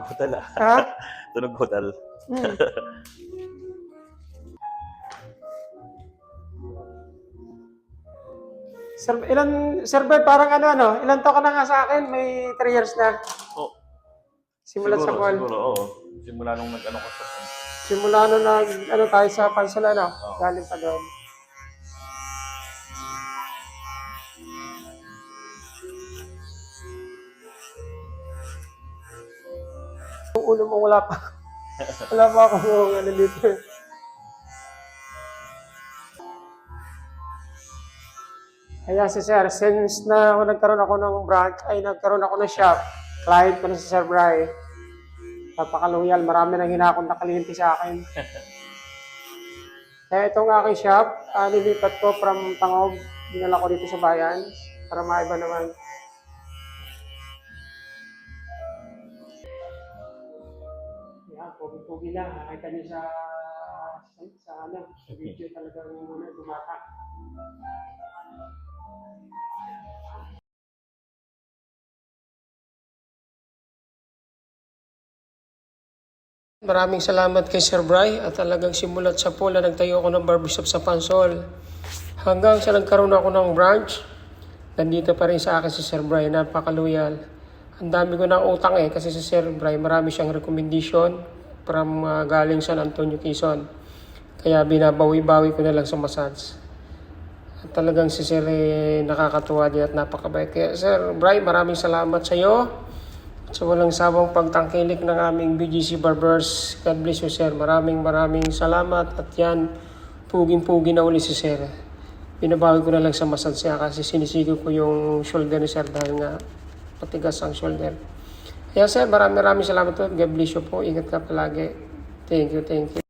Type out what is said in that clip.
Tunog hotel ah. Ha? Tunog hotel. Hmm. Sir Boy, parang ilan taon ka na nga sa akin? May 3 years na. Oh, Simulat sa Paul. siguro, oo. Simula nung nag-ano ko sa Simula nung tayo sa Pansol, Oo. galing pa doon. Yung ulo mo wala pa. Wala pa akong dito. Kaya si Sir, since na nagkaroon ako ng branch, nagkaroon ako ng shop, client ko na si Sir Bry. Napaka-loyal, marami nang hinakot na kliyente sa akin. Kaya itong aking shop, nilipat ko from Tangog, dinala ko dito sa bayan, para maiba naman. Yan, pugi-pugi lang, nakita niyo sa video talagang dumata. Maraming salamat kay Sir Bry at talagang simulat sa pula nagtayo ako ng barbershop sa Pansol. Hanggang sa nagkaroon ako ng branch, nandito pa rin sa akin si Sir Bry, napaka-loyal. Ang dami ko na utang kasi si Sir Bry, marami siyang recommendation from galing San Antonio, Quezon. Kaya binabawi-bawi ko na lang sa massage. At talagang si Sir nakakatuwa din at napakabait. Kaya Sir Bry, maraming salamat sa iyo. So walang sabang pagtangkilik ng aming BGC Barbers. God bless you, Sir. Maraming salamat. At yan, puging-pugi na uli si Sir. Binabawi ko na lang sa massage siya kasi sinisigo ko yung shoulder ni Sir dahil nga patigas ang shoulder. Kaya Sir, maraming salamat po. God bless you po. Ingat ka palagi. Thank you.